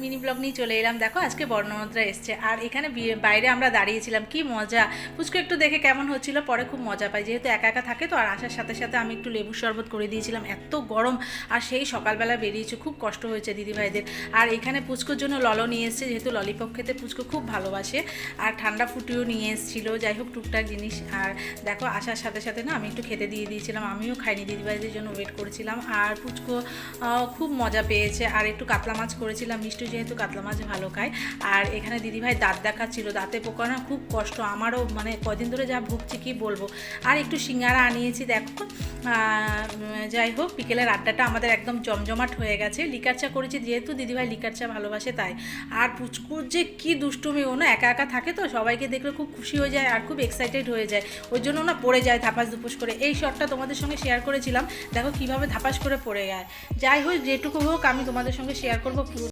Mini blog নিয়ে চলে এলাম। দেখো আজকে বর্ণমন্ত্রা এসছে আর এখানে বাইরে আমরা দাঁড়িয়েছিলাম, কি মজা। পুচকু একটু দেখে কেমন হচ্ছিল, পরে খুব মজা পাই, যেহেতু একা একা থাকে তো। আর আসার সাথে সাথে আমি একটু লেবুর শরবত করে দিয়েছিলাম, এত গরম। আর সেই সকালবেলা বেরিয়েছে, খুব কষ্ট হয়েছে দিদিভাইদের। আর এখানে পুচকুর জন্য ললো নিয়ে এসছে, যেহেতু ললিপপ খেতে পুচকু খুব ভালোবাসে। আর ঠান্ডা ফুটিও নিয়ে এসেছিল, যাই হোক টুকটাক জিনিস। আর দেখো আসার সাথে সাথে না আমি একটু খেতে দিয়ে দিয়েছিলাম, আমিও খাইনি, দিদিভাইদের জন্য ওয়েট করেছিলাম। আর পুচকু খুব মজা পেয়েছে। আর একটু কাতলা মাছ করেছিলাম, মিষ্টি যেহেতু কাতলা মাছ ভালো খায়। আর এখানে দিদিভাই দাঁত দেখাচ্ছিল, দাঁতে পোকা না খুব কষ্ট, আমারও মানে কদিন ধরে যা ভুগছি কি বলবো। আর একটু সিঙ্গারা আনিয়েছি দেখো। যাই হোক বিকেলের আড্ডাটা আমাদের একদম জমজমাট হয়ে গেছে। লিকার চা করেছি, যেহেতু দিদিভাই লিকার চা ভালোবাসে তাই। আর পুচকুর যে কী দুষ্টুমি, ও না একা একা থাকে তো, সবাইকে দেখলে খুব খুশি হয়ে যায় আর খুব এক্সাইটেড হয়ে যায়, ওই জন্য না পড়ে যায় ধাপাস ধুপুস করে। এই শটটা তোমাদের সঙ্গে শেয়ার করেছিলাম, দেখো কীভাবে ধাপাস করে পড়ে যায়। যাই হোক যেটুকু হোক আমি তোমাদের সঙ্গে শেয়ার করবো পুরো।